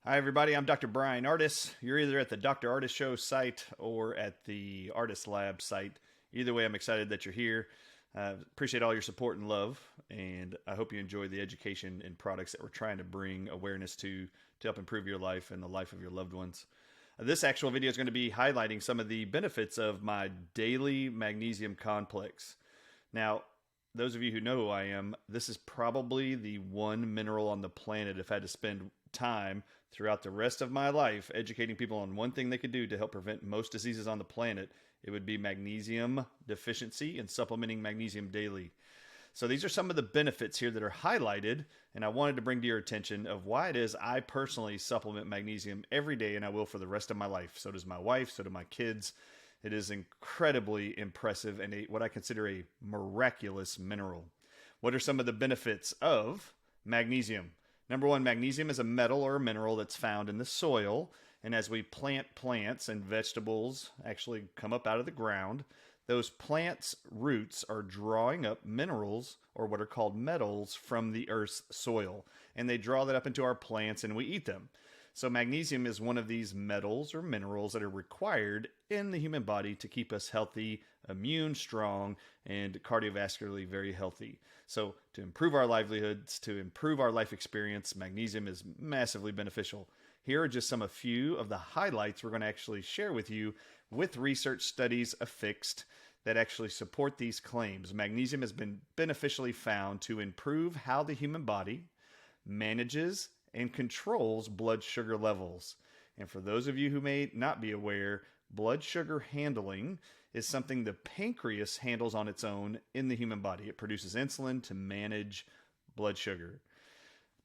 Hi, everybody. I'm Dr. Brian Ardis. You're either at the Dr. Ardis Show site or at the Artist Lab site. Either way, I'm excited that you're here. Appreciate all your support and love, and I hope you enjoy the education and products that we're trying to bring awareness to help improve your life and the life of your loved ones. This actual video is going to be highlighting some of the benefits of my daily magnesium complex. Now, those of you who know who I am, this is probably the one mineral on the planet if I had to spend time throughout the rest of my life educating people on one thing they could do to help prevent most diseases on the planet. It would be magnesium deficiency and supplementing magnesium daily. So these are some of the benefits here that are highlighted, and I wanted to bring to your attention of why it is I personally supplement magnesium every day, and I will for the rest of my life. So does my wife, so do my kids. It is incredibly impressive and what I consider a miraculous mineral. What are some of the benefits of magnesium? Number one, magnesium is a metal or a mineral that's found in the soil. And as we plant plants and vegetables actually come up out of the ground, those plants' roots are drawing up minerals or what are called metals from the earth's soil. And they draw that up into our plants and we eat them. So magnesium is one of these metals or minerals that are required in the human body to keep us healthy, immune, strong, and cardiovascularly very healthy. So to improve our livelihoods, to improve our life experience, magnesium is massively beneficial. Here are just a few of the highlights we're going to actually share with you with research studies affixed that actually support these claims. Magnesium has been beneficially found to improve how the human body manages and controls blood sugar levels. And for those of you who may not be aware, blood sugar handling is something the pancreas handles on its own in the human body. It produces insulin to manage blood sugar.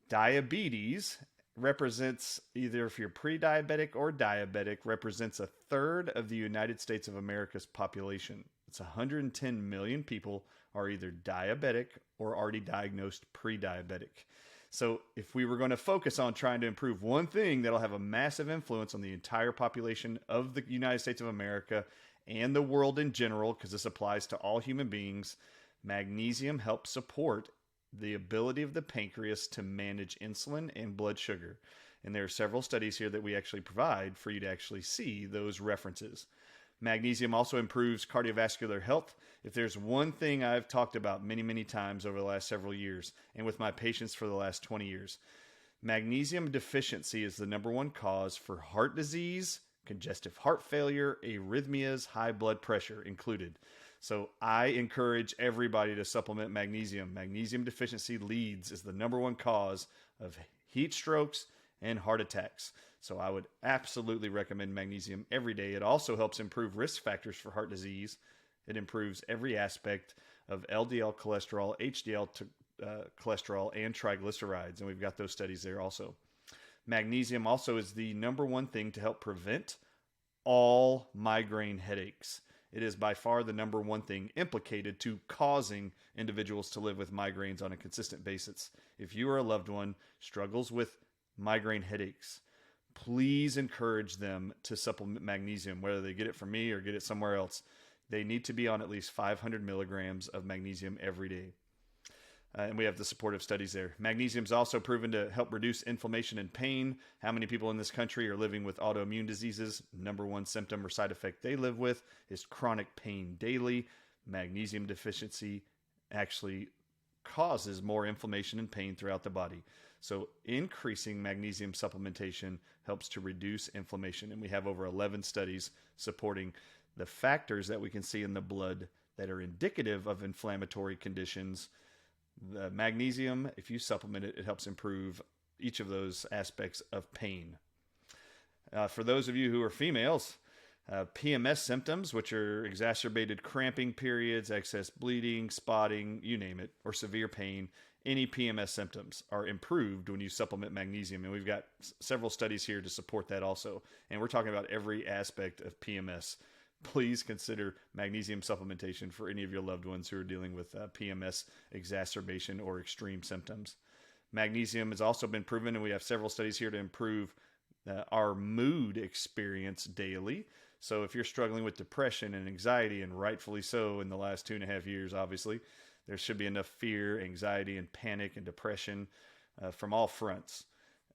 Diabetes represents, either if you're pre-diabetic or diabetic, represents a third of the United States of America's population. It's 110 million people are either diabetic or already diagnosed pre-diabetic. So if we were going to focus on trying to improve one thing that'll have a massive influence on the entire population of the United States of America and the world in general, because this applies to all human beings, magnesium helps support the ability of the pancreas to manage insulin and blood sugar. And there are several studies here that we actually provide for you to actually see those references. Magnesium also improves cardiovascular health. If there's one thing I've talked about many, many times over the last several years and with my patients for the last 20 years, magnesium deficiency is the number one cause for heart disease, congestive heart failure, arrhythmias, high blood pressure included. So I encourage everybody to supplement magnesium. Magnesium deficiency leads is the number one cause of heat strokes and heart attacks. So I would absolutely recommend magnesium every day. It also helps improve risk factors for heart disease. It improves every aspect of LDL cholesterol, HDL cholesterol, and triglycerides. And we've got those studies there also. Magnesium also is the number one thing to help prevent all migraine headaches. It is by far the number one thing implicated to causing individuals to live with migraines on a consistent basis. If you or a loved one struggles with migraine headaches, please encourage them to supplement magnesium, whether they get it from me or get it somewhere else. They need to be on at least 500 milligrams of magnesium every day. And we have the supportive studies there. Magnesium is also proven to help reduce inflammation and pain. How many people in this country are living with autoimmune diseases? Number one symptom or side effect they live with is chronic pain daily. Magnesium deficiency actually causes more inflammation and pain throughout the body. So increasing magnesium supplementation helps to reduce inflammation. And we have over 11 studies supporting the factors that we can see in the blood that are indicative of inflammatory conditions. The magnesium, if you supplement it, it helps improve each of those aspects of pain. For those of you who are females, PMS symptoms, which are exacerbated cramping periods, excess bleeding, spotting, you name it, or severe pain, any PMS symptoms are improved when you supplement magnesium. And we've got several studies here to support that also. And we're talking about every aspect of PMS. Please consider magnesium supplementation for any of your loved ones who are dealing with PMS exacerbation or extreme symptoms. Magnesium has also been proven, and we have several studies here to improve our mood experience daily. So if you're struggling with depression and anxiety, and rightfully so in the last 2.5 years, obviously, there should be enough fear, anxiety, and panic and depression from all fronts.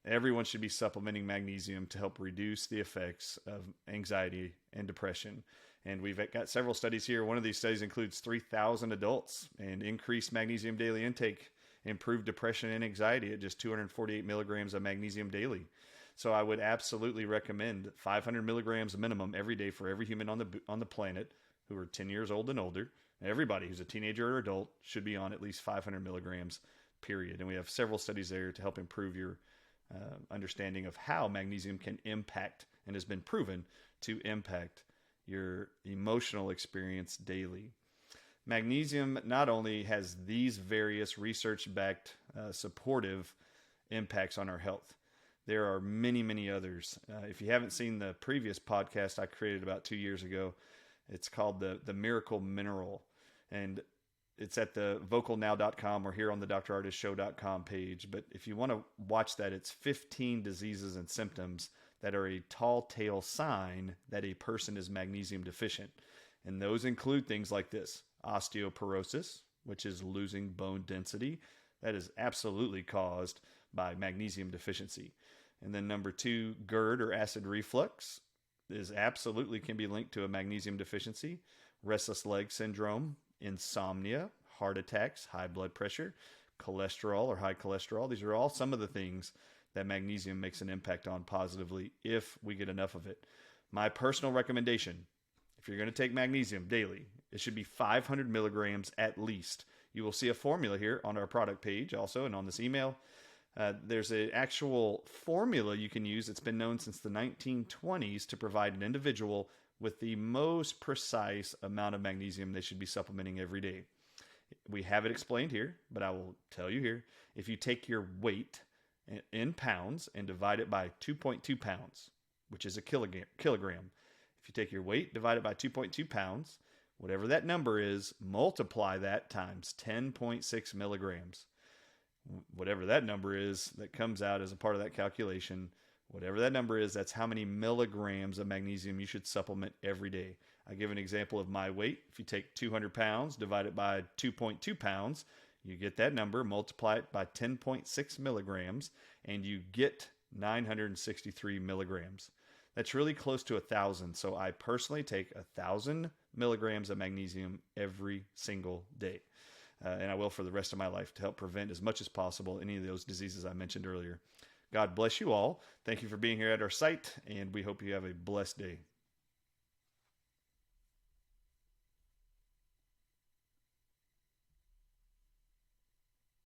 Everyone should be supplementing magnesium to help reduce the effects of anxiety and depression. And we've got several studies here. One of these studies includes 3,000 adults, and increased magnesium daily intake improved depression and anxiety at just 248 milligrams of magnesium daily. So I would absolutely recommend 500 milligrams minimum every day for every human on the planet who are 10 years old and older. Everybody who's a teenager or adult should be on at least 500 milligrams, period. And we have several studies there to help improve your understanding of how magnesium can impact and has been proven to impact your emotional experience daily. Magnesium not only has these various research-backed supportive impacts on our health, there are many, many others. If you haven't seen the previous podcast I created about 2 years ago, it's called the Miracle Mineral. And it's at the vocalnow.com or here on the drardisshow.com page. But if you want to watch that, it's 15 diseases and symptoms that are a tall tale sign that a person is magnesium deficient. And those include things like this: osteoporosis, which is losing bone density. That is absolutely caused by magnesium deficiency. And then number 2, GERD or acid reflux is absolutely can be linked to a magnesium deficiency. Restless leg syndrome, insomnia, heart attacks, high blood pressure, cholesterol or high cholesterol. These are all some of the things that magnesium makes an impact on positively if we get enough of it. My personal recommendation, if you're going to take magnesium daily, it should be 500 milligrams at least. You will see a formula here on our product page also and on this email. There's an actual formula you can use. It's been known since the 1920s to provide an individual with the most precise amount of magnesium they should be supplementing every day. We have it explained here, but I will tell you here. If you take your weight in pounds and divide it by 2.2 pounds, which is a kilogram. If you take your weight, divide it by 2.2 pounds, whatever that number is, multiply that times 10.6 milligrams. Whatever that number is that comes out as a part of that calculation, whatever that number is, that's how many milligrams of magnesium you should supplement every day. I give an example of my weight. If you take 200 pounds, divide it by 2.2 pounds, you get that number, multiply it by 10.6 milligrams, and you get 963 milligrams. That's really close to 1,000. So I personally take 1,000 milligrams of magnesium every single day. And I will for the rest of my life to help prevent as much as possible any of those diseases I mentioned earlier. God bless you all. Thank you for being here at our site, and we hope you have a blessed day.